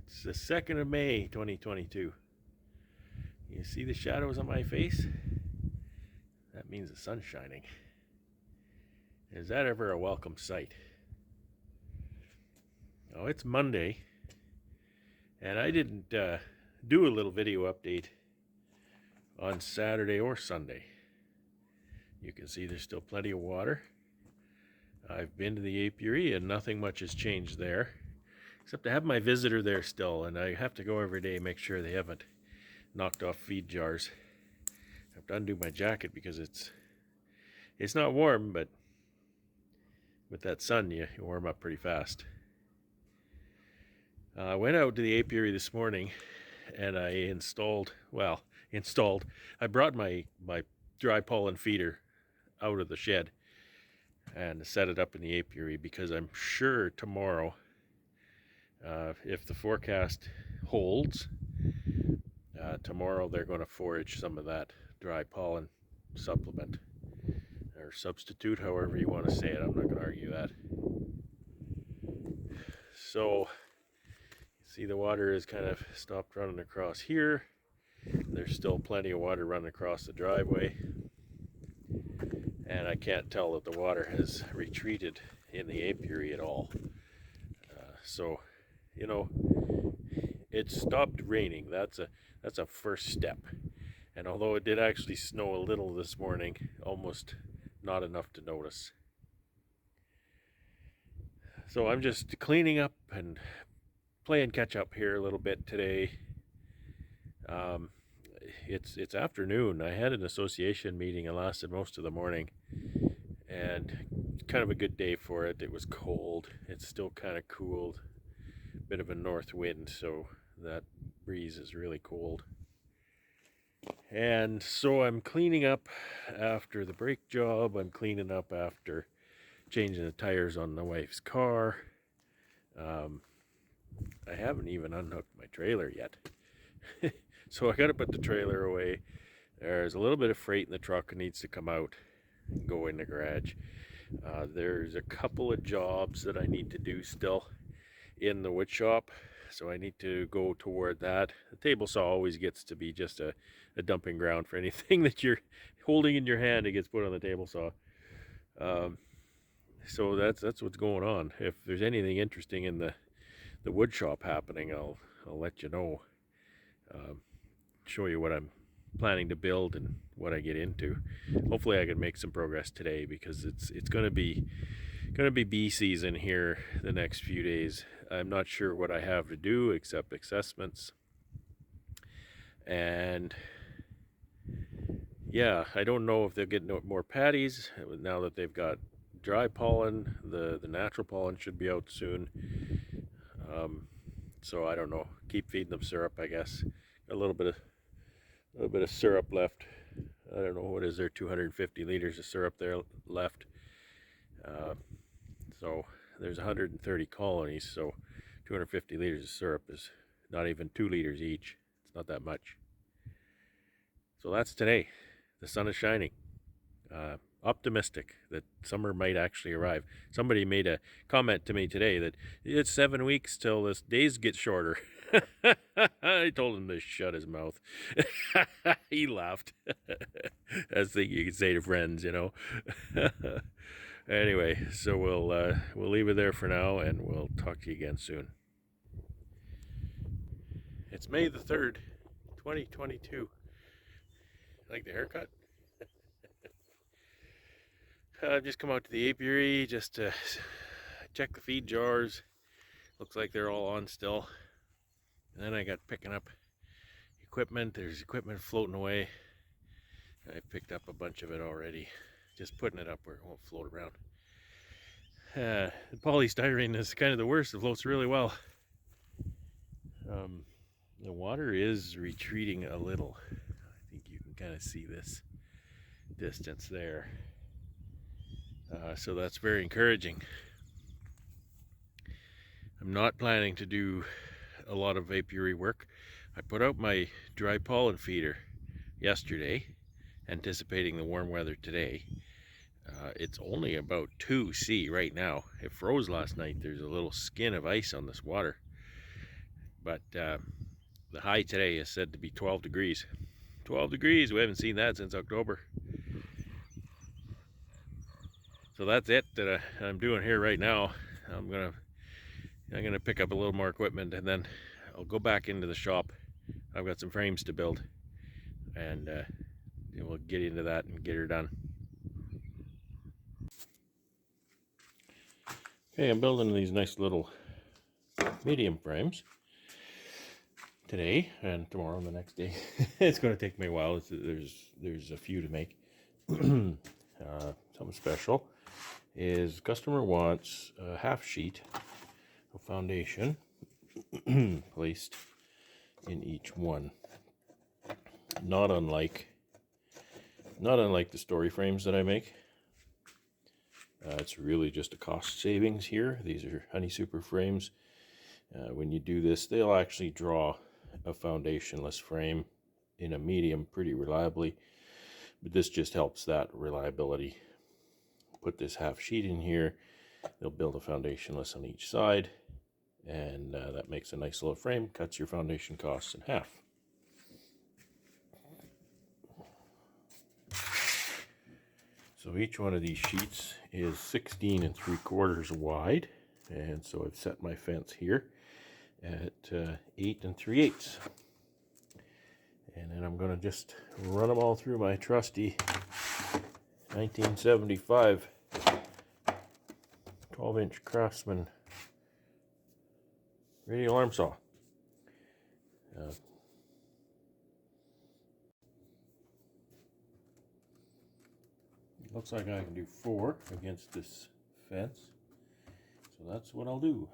It's the 2nd of May, 2022. You see the shadows on my face? That means the sun's shining. Is that ever a welcome sight? Oh, it's Monday, and I didn't do a little video update on Saturday or Sunday. You can see there's still plenty of water. I've been to the apiary and nothing much has changed there, except I have my visitor there still, and I have to go every day, make sure they haven't knocked off feed jars. I have to undo my jacket because it's not warm, but with that sun you warm up pretty fast. I went out to the apiary this morning and I I brought my dry pollen feeder out of the shed and set it up in the apiary because I'm sure tomorrow, if the forecast holds, tomorrow they're going to forage some of that dry pollen supplement or substitute, however you want to say it. I'm not going to argue that. So see, the water is kind of stopped running across here. There's still plenty of water running across the driveway, and I can't tell that the water has retreated in the apiary at all. So, you know, it stopped raining. That's a first step. And although it did actually snow a little this morning, almost not enough to notice. So I'm just cleaning up and playing catch up here a little bit today. It's afternoon. I had an association meeting and lasted most of the morning, and kind of a good day for it. It was cold. It's still kind of cooled. Bit of a north wind, so that breeze is really cold. And so I'm cleaning up after the brake job. I'm cleaning up after changing the tires on the wife's car. I haven't even unhooked my trailer yet. So I got to put the trailer away. There's a little bit of freight in the truck that needs to come out and go in the garage. There's a couple of jobs that I need to do still in the wood shop, so I need to go toward that. The table saw always gets to be just a dumping ground for anything that you're holding in your hand. It gets put on the table saw. So that's what's going on. If there's anything interesting in the wood shop happening, I'll let you know. Show you what I'm planning to build and what I get into. Hopefully I can make some progress today, because it's going to be bee season here the next few days. I'm not sure what I have to do except assessments, and yeah, I don't know if they'll get more patties now that they've got dry pollen. The natural pollen should be out soon. So I don't know. Keep feeding them syrup, I guess. A little bit of syrup left. I don't know, what is there, 250 liters of syrup there left. So there's 130 colonies, so 250 liters of syrup is not even 2 liters each. It's not that much. So that's today. The sun is shining. Optimistic that summer might actually arrive. Somebody made a comment to me today that it's 7 weeks till this days get shorter. I told him to shut his mouth. He laughed. That's the thing you can say to friends, you know. Anyway, so we'll leave it there for now, and we'll talk to you again soon. It's May the 3rd, 2022. Like the haircut? I've just come out to the apiary just to check the feed jars. Looks like they're all on still. And then I got picking up equipment. There's equipment floating away. I picked up a bunch of it already. Just putting it up where it won't float around. The polystyrene is kind of the worst. It floats really well. The water is retreating a little. I think you can kind of see this distance there. So that's very encouraging. I'm not planning to do a lot of apiary work. I put out my dry pollen feeder yesterday, anticipating the warm weather today. It's only about 2°C right now. It froze last night. There's a little skin of ice on this water. but the high today is said to be 12 degrees. 12 degrees, we haven't seen that since October. So that's it that I'm doing here right now. I'm gonna pick up a little more equipment, and then I'll go back into the shop. I've got some frames to build, and we'll get into that and get her done. Okay, I'm building these nice little medium frames today and tomorrow and the next day. It's going to take me a while. There's a few to make. Something special is customer wants a half sheet of foundation placed in each one. Not unlike the story frames that I make. It's really just a cost savings here. These are Honey Super frames. When you do this, they'll actually draw a foundationless frame in a medium pretty reliably, but this just helps that reliability. Put this half sheet in here, they'll build a foundationless on each side, and that makes a nice little frame, cuts your foundation costs in half. So each one of these sheets is 16 3/4 wide, and so I've set my fence here at 8 3/8. And then I'm going to just run them all through my trusty 1975 12-inch Craftsman radial arm saw. Looks like I can do 4 against this fence, so that's what I'll do.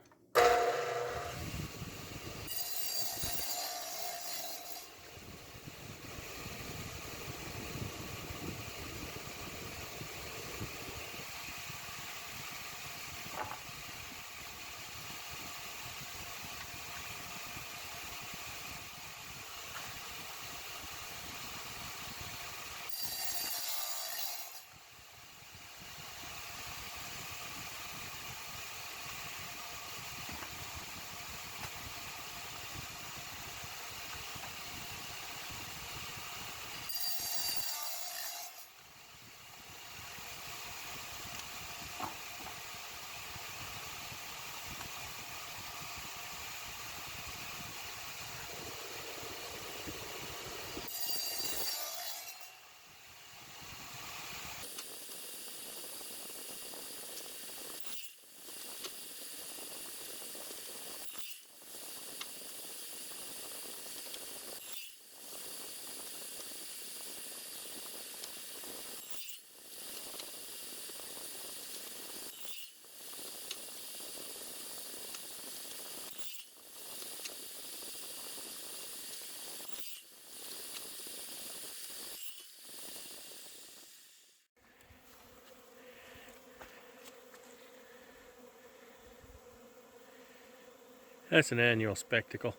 That's an annual spectacle.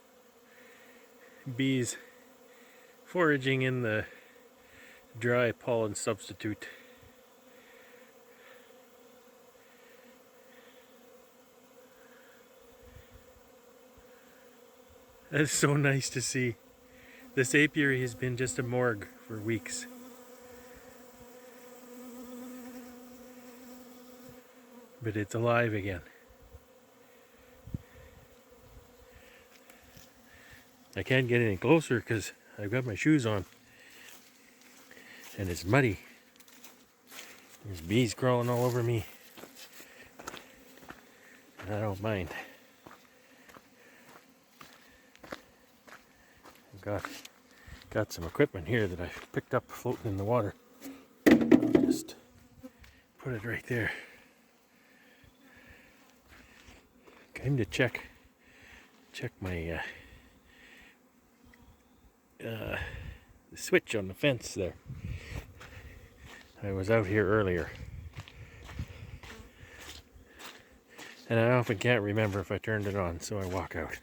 Bees foraging in the dry pollen substitute. That's so nice to see. This apiary has been just a morgue for weeks. But it's alive again. I can't get any closer because I've got my shoes on and it's muddy. There's bees crawling all over me. And I don't mind. I've got some equipment here that I picked up floating in the water. I'll just put it right there. Came to check my the switch on the fence there. I was out here earlier, and I often can't remember if I turned it on, so I walk out.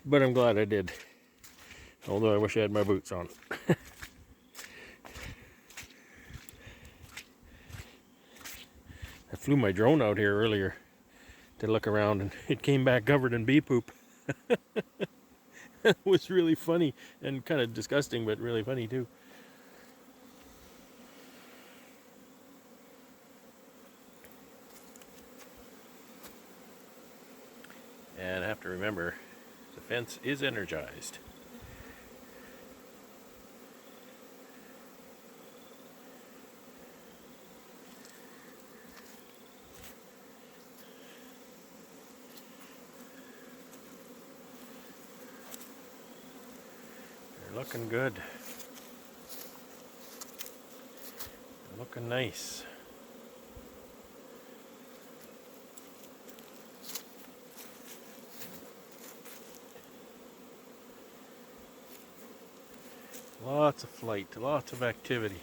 But I'm glad I did, although I wish I had my boots on. I flew my drone out here earlier to look around, and it came back covered in bee poop. It was really funny and kind of disgusting, but really funny too. And I have to remember, the fence is energized. They're looking good. They're looking nice. Lots of flight, lots of activity.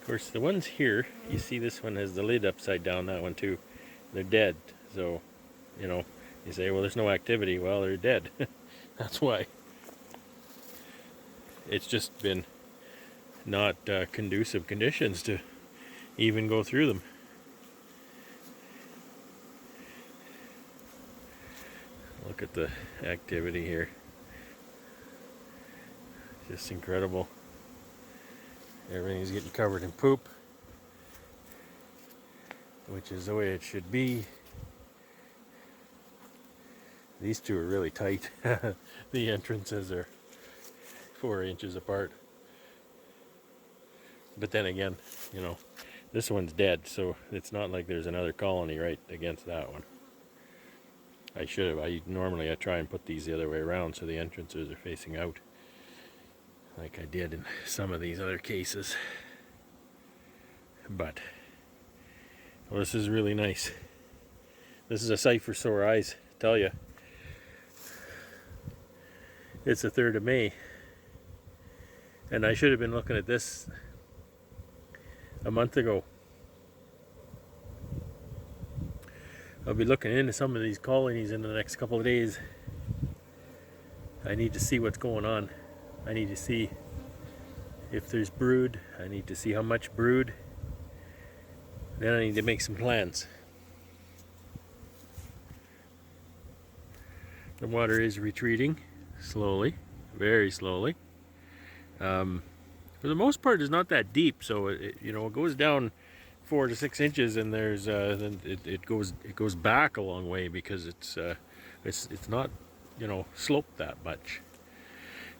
Of course, the ones here, you see this one has the lid upside down, that one too. They're dead. So, you know, you say, well, there's no activity. Well, they're dead. That's why. It's just been not conducive conditions to even go through them. Look at the activity here. Just incredible. Everything's getting covered in poop, which is the way it should be. These two are really tight. The entrances are 4 inches apart. But then again, you know, this one's dead, so it's not like there's another colony right against that one. I should have. Normally I try and put these the other way around so the entrances are facing out, like I did in some of these other cases. But, well, this is really nice. This is a sight for sore eyes, I tell you. It's the 3rd of May, and I should have been looking at this a month ago. I'll be looking into some of these colonies in the next couple of days. I need to see what's going on. I need to see if there's brood. I need to see how much brood. Then I need to make some plans. The water is retreating slowly, very slowly. For the most part, it's not that deep, so it goes down 4 to 6 inches, and there's then it goes back a long way because it's not sloped that much.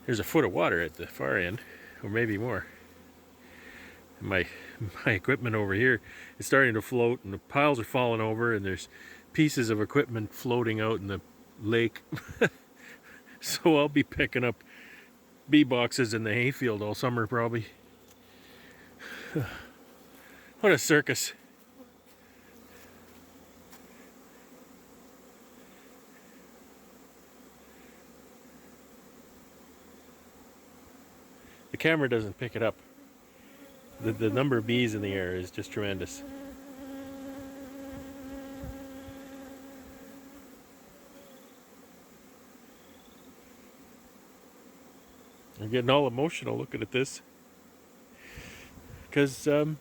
There's a foot of water at the far end, or maybe more. My equipment over here is starting to float, and the piles are falling over, and there's pieces of equipment floating out in the lake. So I'll be picking up bee boxes in the hayfield all summer probably. What a circus. The camera doesn't pick it up. The number of bees in the air is just tremendous. I'm getting all emotional looking at this, because the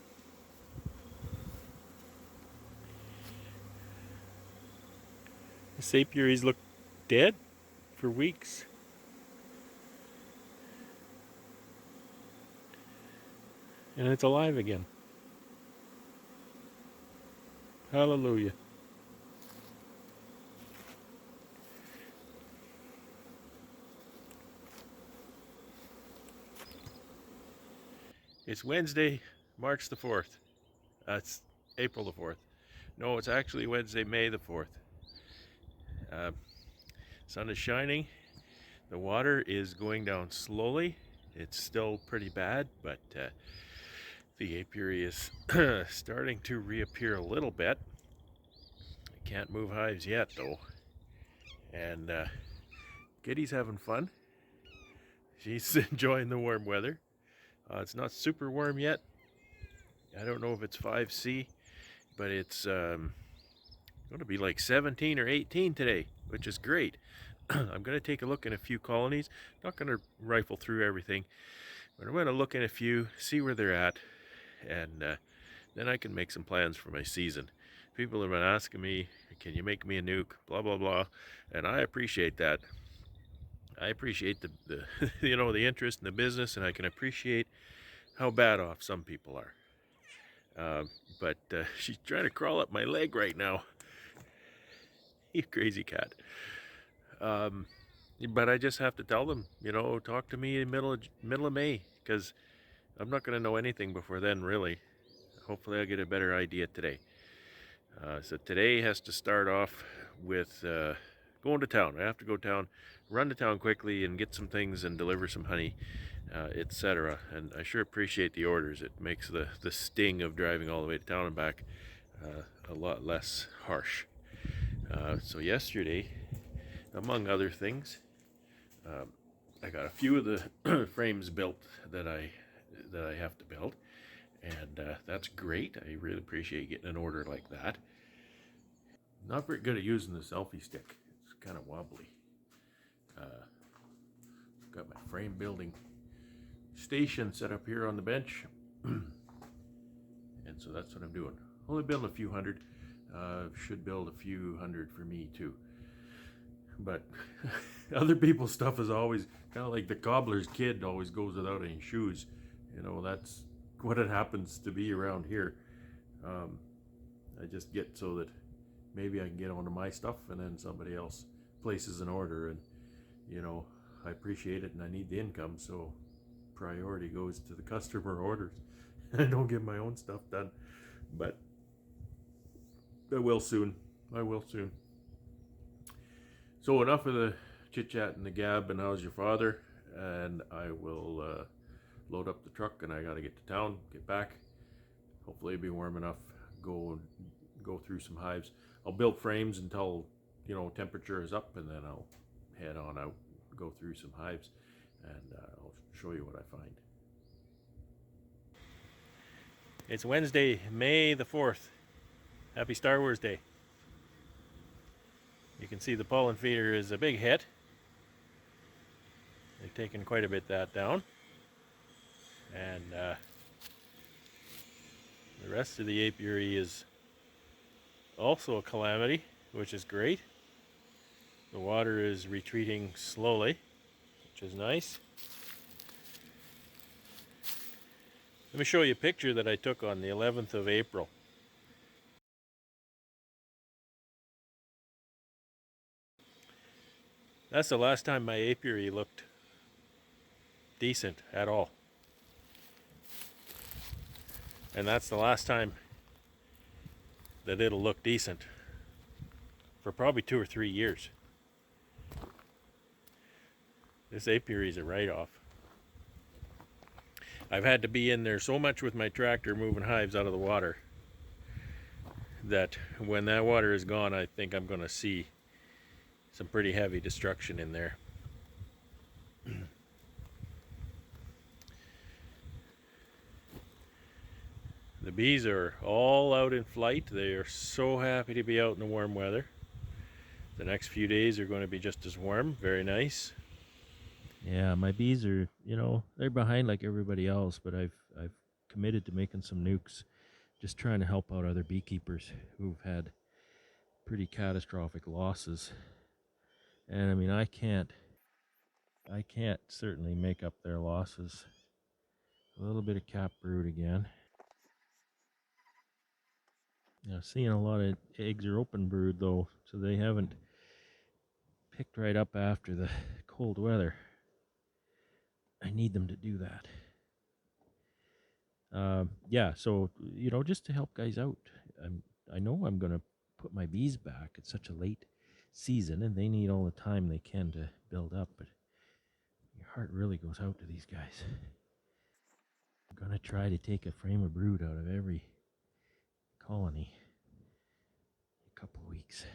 apiaries look dead for weeks. And it's alive again. Hallelujah. It's Wednesday, March the 4th. It's April the 4th. No, it's actually Wednesday, May the 4th. Sun is shining. The water is going down slowly. It's still pretty bad, but the apiary is starting to reappear a little bit. I can't move hives yet, though. And Kitty's having fun. She's enjoying the warm weather. It's not super warm yet. I don't know if it's 5C, but it's going to be like 17 or 18 today, which is great. I'm going to take a look in a few colonies. Not going to rifle through everything, but I'm going to look in a few, see where they're at, and then I can make some plans for my season. People have been asking me, can you make me a nuke, blah blah blah, and I appreciate that. I appreciate the the interest in the business, and I can appreciate how bad off some people are. But she's trying to crawl up my leg right now. You crazy cat. Um, but I just have to tell them, talk to me in middle of May, because I'm not going to know anything before then, really. Hopefully I'll get a better idea today. So today has to start off with going to town. I have to go to town, run to town quickly and get some things and deliver some honey, etc. And I sure appreciate the orders. It makes the sting of driving all the way to town and back a lot less harsh. So yesterday, among other things, um, I got a few of the frames built that I have to build, and that's great. I really appreciate getting an order like that. Not very good at using the selfie stick. It's kind of wobbly. Got my frame building station set up here on the bench, and so that's what I'm doing. Only building a few hundred. Should build a few hundred for me too. But other people's stuff is always kind of like the cobbler's kid always goes without any shoes. That's what it happens to be around here. Um, I just get so that maybe I can get onto my stuff, and then somebody else places an order, and I appreciate it and I need the income, so priority goes to the customer orders. I don't get my own stuff done, but I will soon. So enough of the chit chat and the gab and how's your father, and I will load up the truck, and I got to get to town, get back. Hopefully it'll be warm enough. Go through some hives. I'll build frames until temperature is up, and then I'll head on out, go through some hives, and I'll show you what I find. It's Wednesday, May the 4th. Happy Star Wars Day. You can see the pollen feeder is a big hit. They've taken quite a bit of that down. And the rest of the apiary is also a calamity, which is great. The water is retreating slowly, which is nice. Let me show you a picture that I took on the 11th of April. That's the last time my apiary looked decent at all. And that's the last time that it'll look decent for probably 2 or 3 years. This apiary is a write-off. I've had to be in there so much with my tractor moving hives out of the water that when that water is gone, I think I'm going to see some pretty heavy destruction in there. The bees are all out in flight. They are so happy to be out in the warm weather. The next few days are going to be just as warm. Very nice. Yeah, my bees are, they're behind like everybody else, but I've committed to making some nukes, just trying to help out other beekeepers who've had pretty catastrophic losses. And I mean, I can't certainly make up their losses. A little bit of cap brood again. Seeing a lot of eggs are open brood though, so they haven't picked right up after the cold weather. I need them to do that. So just to help guys out, I know I'm gonna put my bees back. It's such a late season, and they need all the time they can to build up. But your heart really goes out to these guys. I'm gonna try to take a frame of brood out of every colony in a couple of weeks.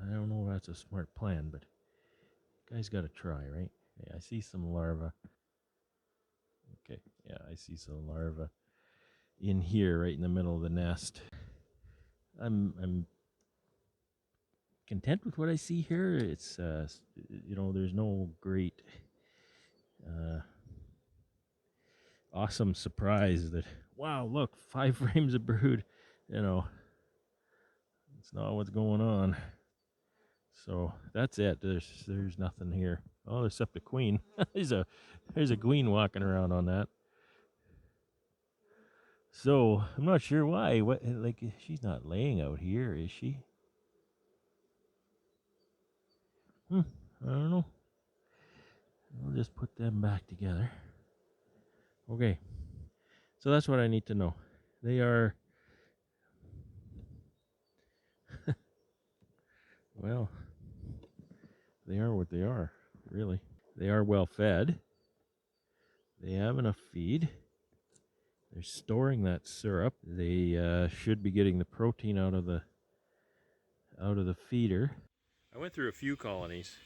I don't know if that's a smart plan, but you guys gotta try, right? Yeah, I see some larvae. Okay, yeah, I see some larvae in here, right in the middle of the nest. I'm content with what I see here. It's you know, there's no great awesome surprise that, wow, look, 5 frames of brood. You know, it's not what's going on. So that's it. There's nothing here. Oh, except a queen. there's a queen walking around on that. So I'm not sure why. What, like, she's not laying out here, is she? I don't know. I'll just put them back together. Okay. So that's what I need to know. They are, well, they are what they are, really. They are well fed. They have enough feed. They're storing that syrup. They should be getting the protein out of the feeder. I went through a few colonies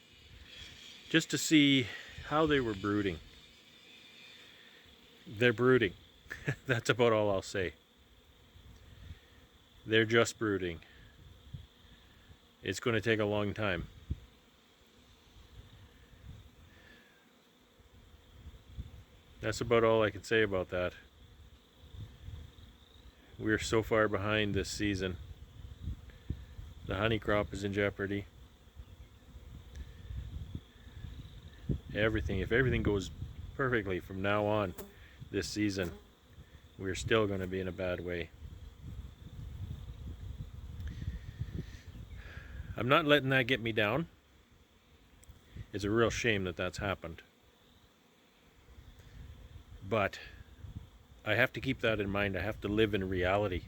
just to see how they were brooding. They're brooding. That's about all I'll say. They're just brooding. It's going to take a long time. That's about all I can say about that. We're so far behind this season. The honey crop is in jeopardy. Everything, if everything goes perfectly from now on this season, we're still going to be in a bad way. I'm not letting that get me down. It's a real shame that that's happened. But I have to keep that in mind. I have to live in reality.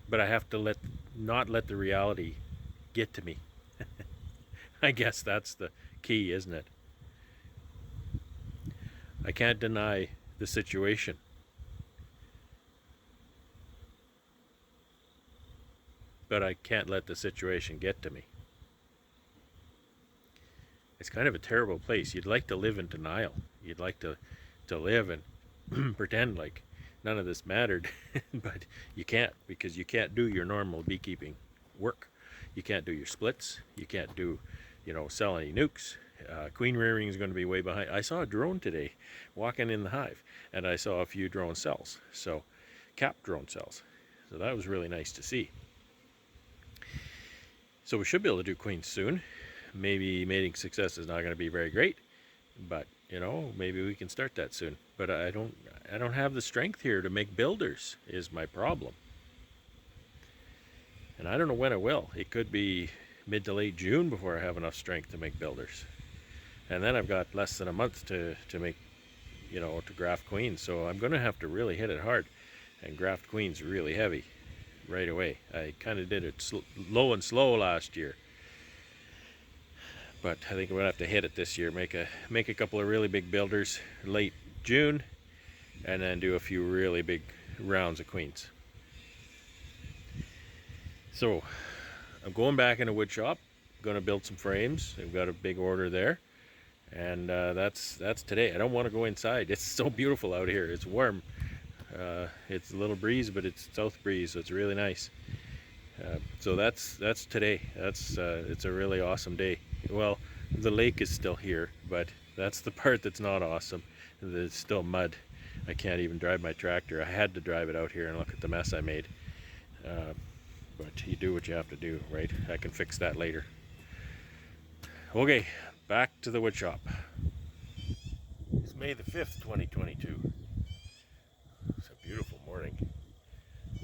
But I have to not let the reality get to me. I guess that's the key, isn't it? I can't deny the situation. But I can't let the situation get to me. It's kind of a terrible place. You'd like to live in denial. You'd like to live and pretend like none of this mattered, but you can't, because you can't do your normal beekeeping work. You can't do your splits. You can't do, sell any nukes. Queen rearing is going to be way behind. I saw a drone today walking in the hive, and I saw a few drone cells, so capped drone cells. So that was really nice to see. So we should be able to do queens soon. Maybe mating success is not going to be very great, but maybe we can start that soon. But I don't have the strength here to make builders, is my problem. And I don't know when it will. It could be mid to late June before I have enough strength to make builders. And then I've got less than a month to make, to graft queens. So I'm going to have to really hit it hard and graft queens really heavy right away. I kind of did it low and slow last year. But I think we're going to have to hit it this year. Make a couple of really big builders late June, and then do a few really big rounds of queens. So I'm going back in a wood shop. Going to build some frames. I've got a big order there, and that's today. I don't want to go inside. It's so beautiful out here. It's warm. It's a little breeze, but it's south breeze, so it's really nice. So that's today. It's a really awesome day. Well, the lake is still here, but that's the part that's not awesome. There's still mud. I can't even drive my tractor. I had to drive it out here and look at the mess I made. But you do what you have to do, right? I can fix that later. Okay, back to the wood shop. It's May the 5th, 2022. It's a beautiful morning.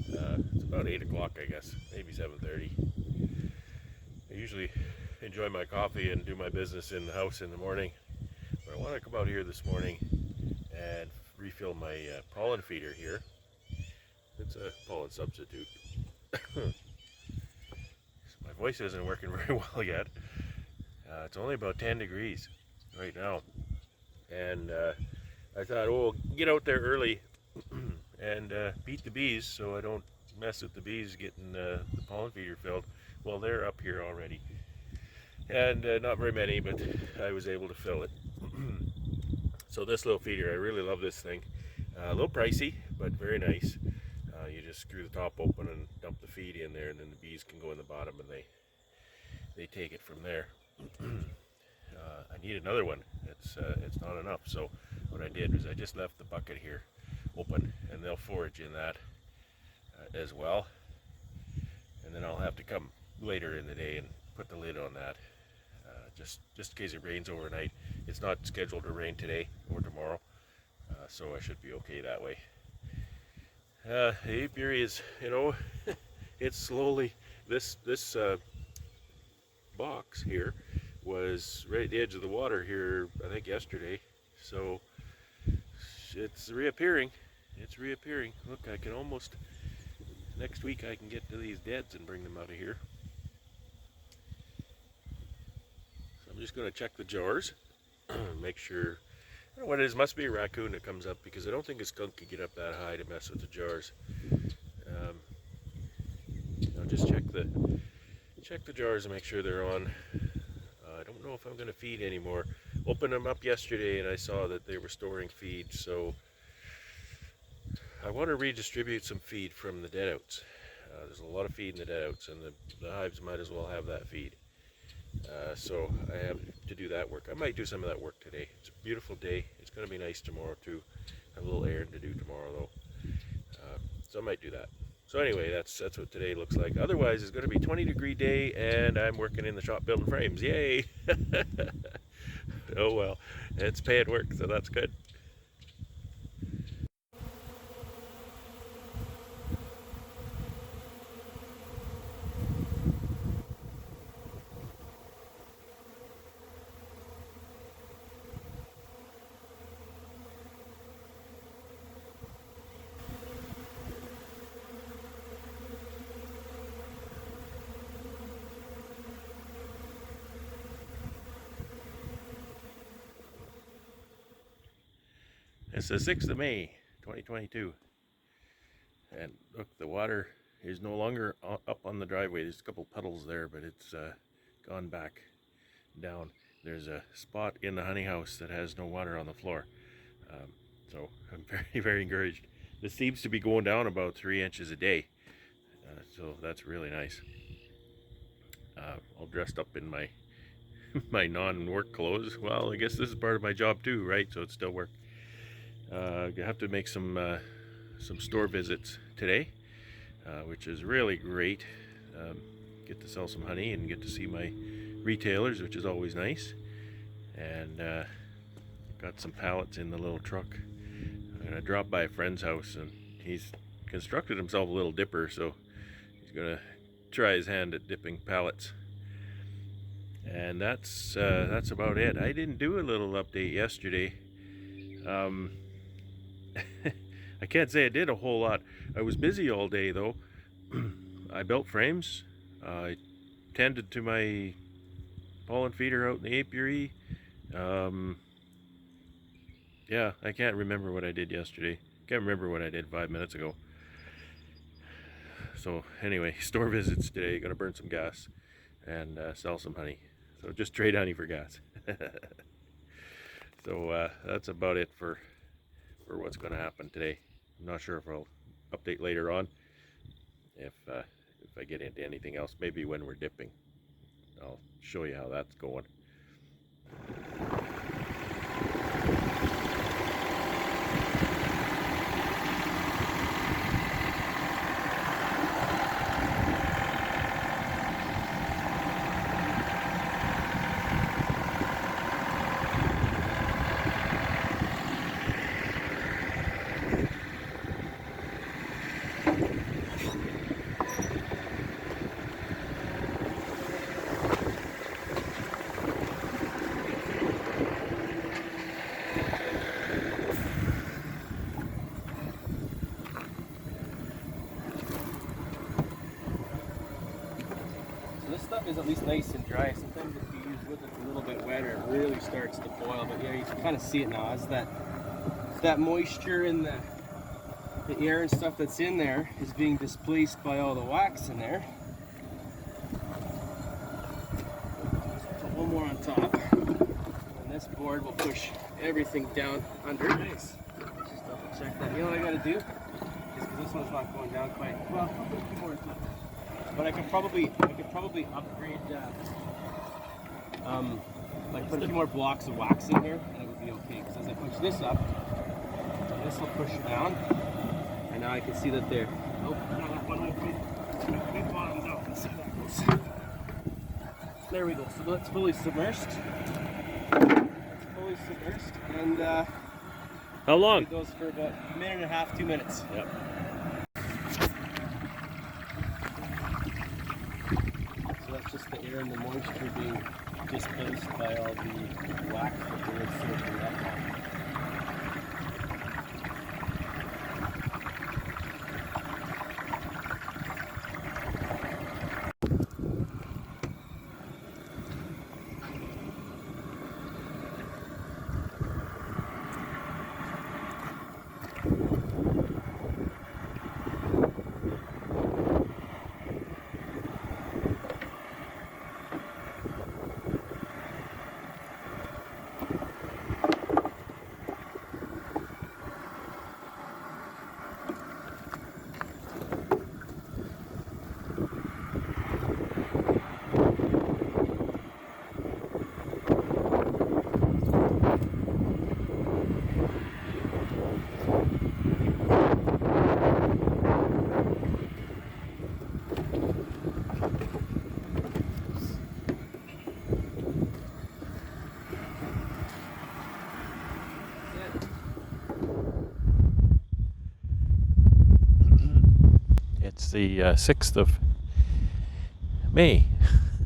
It's about 8 o'clock, I guess, maybe 7:30. I usually enjoy my coffee and do my business in the house in the morning, but I want to come out here this morning and refill my pollen feeder here. It's a pollen substitute. My voice isn't working very well yet. It's only about 10 degrees right now, and I thought, oh, get out there early and beat the bees so I don't mess with the bees getting the pollen feeder filled. Well, they're up here already, and not very many, but I was able to fill it. So this little feeder, I really love this thing. A little pricey, but very nice. You just screw the top open and dump the feed in there, and then the bees can go in the bottom and they take it from there. I need another one. It's not enough. So what I did was I just left the bucket here open, and they'll forage in that as well. And then I'll have to come later in the day and put the lid on that, just in case it rains overnight. It's not scheduled to rain today or tomorrow, so I should be okay that way. The apiary is, it's slowly, this box here was right at the edge of the water here, I think yesterday, so it's reappearing. It's reappearing. Look, I can almost, next week I can get to these deads and bring them out of here. So I'm just going to check the jars, make sure. I don't know what it is. Must be a raccoon that comes up, because I don't think a skunk could get up that high to mess with the jars. I'll just check the jars and make sure they're on. I don't know if I'm going to feed anymore. Opened them up yesterday and I saw that they were storing feed, so I want to redistribute some feed from the deadouts. There's a lot of feed in the deadouts, and the hives might as well have that feed. So I have to do that work. I might do some of that work today. It's a beautiful day. It's going to be nice tomorrow too. I have a little errand to do tomorrow though, so I might do that. So anyway, that's what today looks like. Otherwise, it's going to be 20-degree day, and I'm working in the shop building frames. Yay! Oh well, it's paying work, so that's good. It's the 6th of May, 2022. And look, the water is no longer up on the driveway. There's a couple puddles there, but it's gone back down. There's a spot in the honey house that has no water on the floor. So I'm very, very encouraged. This seems to be going down about 3 inches a day. So that's really nice. All dressed up in my my non-work clothes. Well, I guess this is part of my job too, right? So it's still work. I have to make some store visits today, which is really great. Get to sell some honey and get to see my retailers, which is always nice. And got some pallets in the little truck. I'm gonna drop by a friend's house, and he's constructed himself a little dipper, so he's gonna try his hand at dipping pallets. And that's about it. I didn't do a little update yesterday. I can't say I did a whole lot. I was busy all day though. I built frames. I tended to my pollen feeder out in the apiary. Yeah, I can't remember what I did yesterday. Can't remember what I did 5 minutes ago. So anyway, store visits today. Gonna burn some gas and sell some honey. So just trade honey for gas. So that's about it for what's going to happen today. I'm not sure if I'll update later on if I get into anything else. Maybe when we're dipping, I'll show you how that's going. This stuff is at least nice and dry. Sometimes if you use wood that's a little bit wetter, it really starts to boil. But yeah, you can kind of see it now. As that moisture in the air and stuff that's in there is being displaced by all the wax in there. Put one more on top, and this board will push everything down under. Nice. Just double check that. You know what I got to do? because this one's not going down quite well. I'll put a few more in top. But I could probably upgrade, like put a few more blocks of wax in here, and it would be okay. Because as I push this up, this will push down, and now I can see that they're. Oh, no, that one open. Big bottoms out. Let's see how that goes. There we go. So that's fully submersed. And How long? it goes for about a minute and a half, 2 minutes. Yep. So that's just the air and the moisture being displaced by all the wax that they're soaking up on. It's the 6th of May,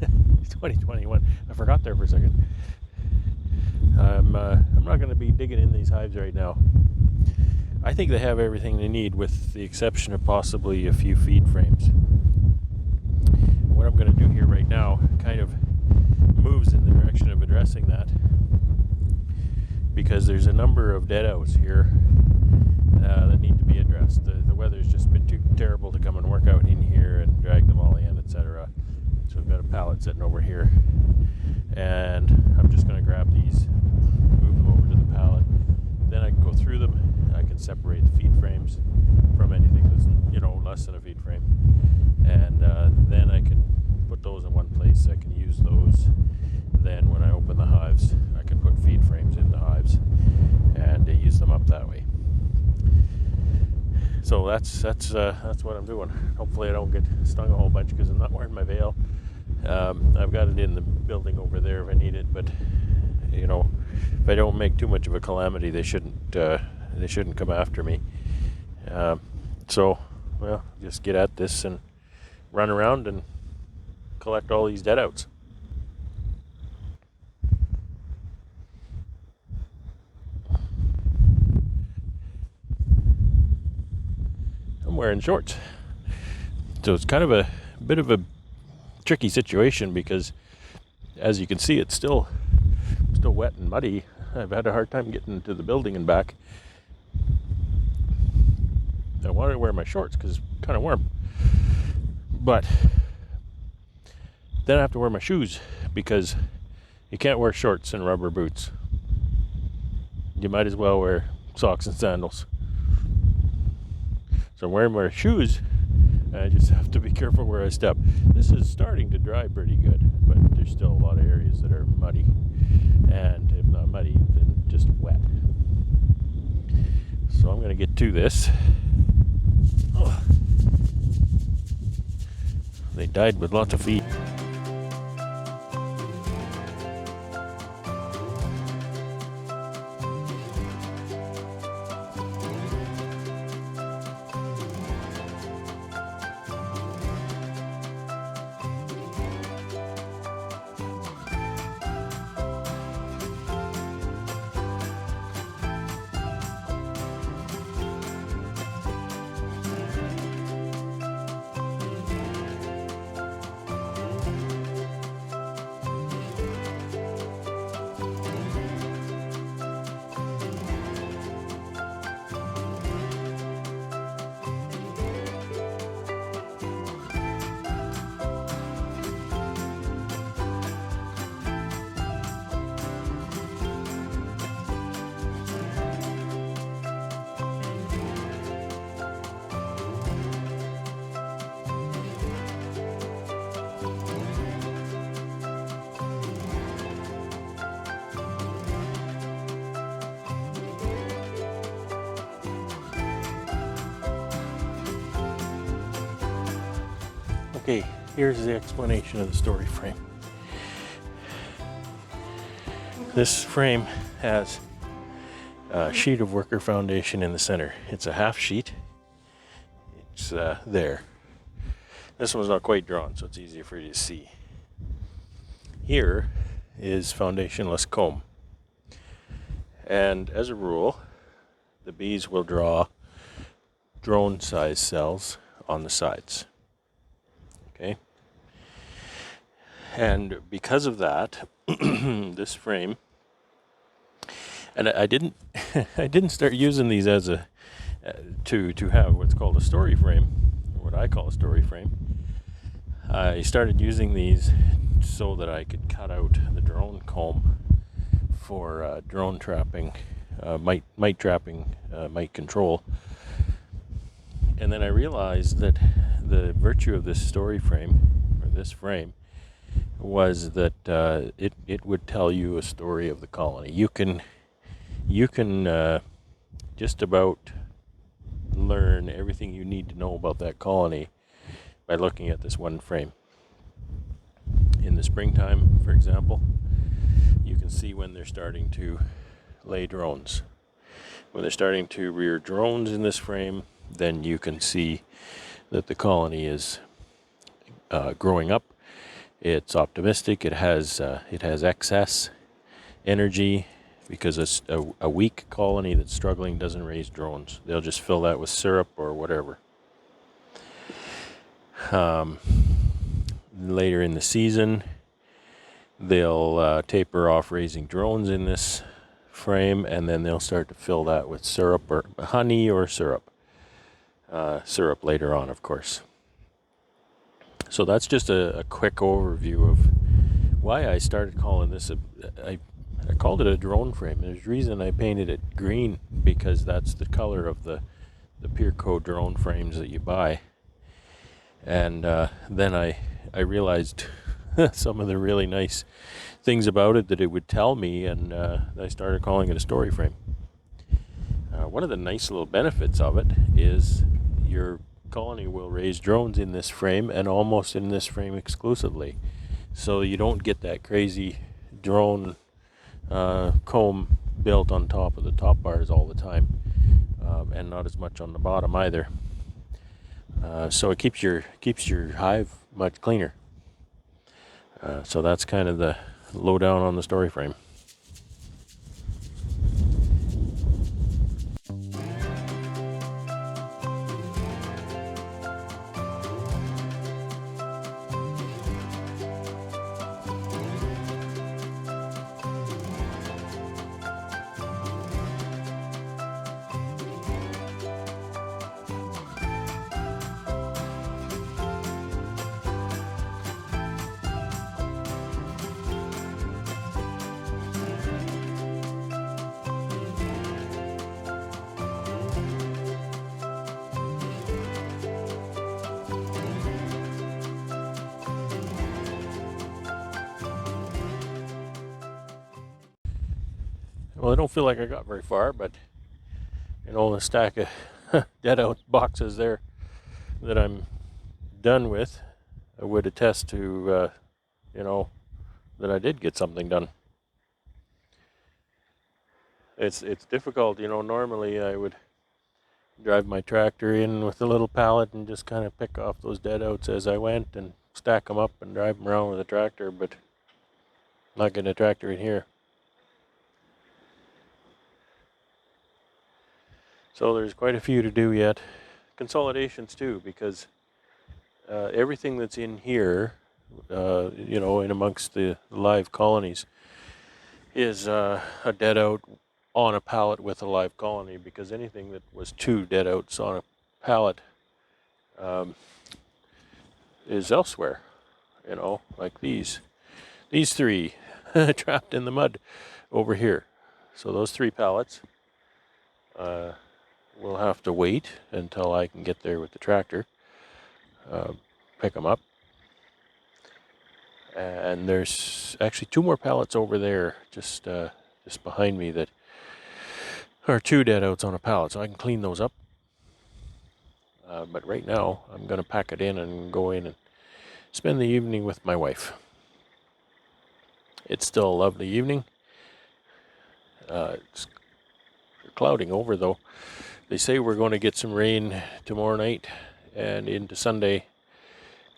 2021. I forgot there for a second. I'm not going to be digging in these hives right now. I think they have everything they need, with the exception of possibly a few feed frames. What I'm going to do here right now kind of moves in the direction of addressing that, because there's a number of deadouts here that need to be addressed. The weather's just been too terrible to come and work out in here and drag them all in, etc. So I've got a pallet sitting over here, and I'm just going to grab these, move them over to the pallet. Then I can go through them. I can separate the feed frames from anything that's, less than a feed frame, and then I can put those in one place. I can use those. Then when I open the hives, I can put feed frames in the hives and use them up that way. So that's what I'm doing. Hopefully I don't get stung a whole bunch because I'm not wearing my veil. I've got it in the building over there if I need it, but if I don't make too much of a calamity, they shouldn't come after me. So just get at this and run around and collect all these deadouts. I'm wearing shorts, so it's kind of a bit of a tricky situation, because as you can see, it's still wet and muddy. I've had a hard time getting to the building and back. I wanted to wear my shorts because it's kind of warm, but then I have to wear my shoes, because you can't wear shorts and rubber boots. You might as well wear socks and sandals. So I'm wearing my shoes, and I just have to be careful where I step. This is starting to dry pretty good, but there's still a lot of areas that are muddy, and if not muddy, then just wet. So I'm going to get to this. Oh. They died with lots of feed. Okay, here's the explanation of the story frame. This frame has a sheet of worker foundation in the center. It's a half sheet. It's there. This one's not quite drawn, so it's easier for you to see. Here is foundationless comb. And as a rule, the bees will draw drone-sized cells on the sides. Okay? And because of that, this frame, and I didn't I didn't start using these as a to have what's called a story frame, or what I call a story frame. I started using these so that I could cut out the drone comb for drone trapping, mite trapping, mite control. And then I realized that the virtue of this story frame, or this frame, was that it would tell you a story of the colony. You can just about learn everything you need to know about that colony by looking at this one frame. In the springtime, for example, you can see when they're starting to lay drones. When they're starting to rear drones in this frame, then you can see that the colony is growing up. It's optimistic. It has excess energy, because a weak colony that's struggling doesn't raise drones. They'll just fill that with syrup or whatever. Later in the season, they'll taper off raising drones in this frame, and then they'll start to fill that with syrup, or honey, or syrup. Syrup later on, of course. So that's just a quick overview of why I started calling this I called it a drone frame. There's a reason I painted it green, because that's the color of the Pureco drone frames that you buy. And then I realized some of the really nice things about it that it would tell me, and I started calling it a story frame. One of the nice little benefits of it is your colony will raise drones in this frame, and almost in this frame exclusively. So you don't get that crazy drone comb built on top of the top bars all the time, and not as much on the bottom either. So it keeps your hive much cleaner. So that's kind of the lowdown on the story frame. Well, I don't feel like I got very far, but a stack of deadout boxes there that I'm done with, I would attest to, that I did get something done. It's difficult, normally I would drive my tractor in with a little pallet and just kind of pick off those deadouts as I went and stack them up and drive them around with a tractor, but I'm not getting a tractor in here. So there's quite a few to do yet. Consolidations too, because everything that's in here, in amongst the live colonies, is a deadout on a pallet with a live colony, because anything that was two deadouts on a pallet is elsewhere, like these three trapped in the mud over here. So those 3 pallets will have to wait until I can get there with the tractor, pick them up. And there's actually 2 more pallets over there, just behind me, that are 2 deadouts on a pallet, so I can clean those up. But right now, I'm going to pack it in and go in and spend the evening with my wife. It's still a lovely evening. It's clouding over though. They say we're going to get some rain tomorrow night and into Sunday.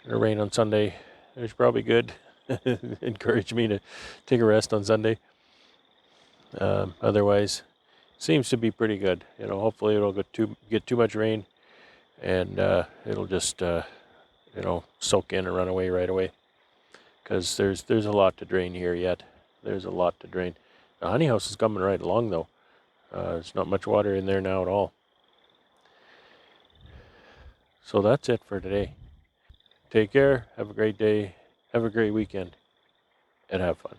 Gonna rain on Sunday. It's probably good. Encourage me to take a rest on Sunday. Otherwise, seems to be pretty good. Hopefully it'll get too much rain, and it'll just soak in and run away right away. Because there's a lot to drain here yet. There's a lot to drain. The honey house is coming right along though. There's not much water in there now at all. So that's it for today. Take care. Have a great day. Have a great weekend, and have fun.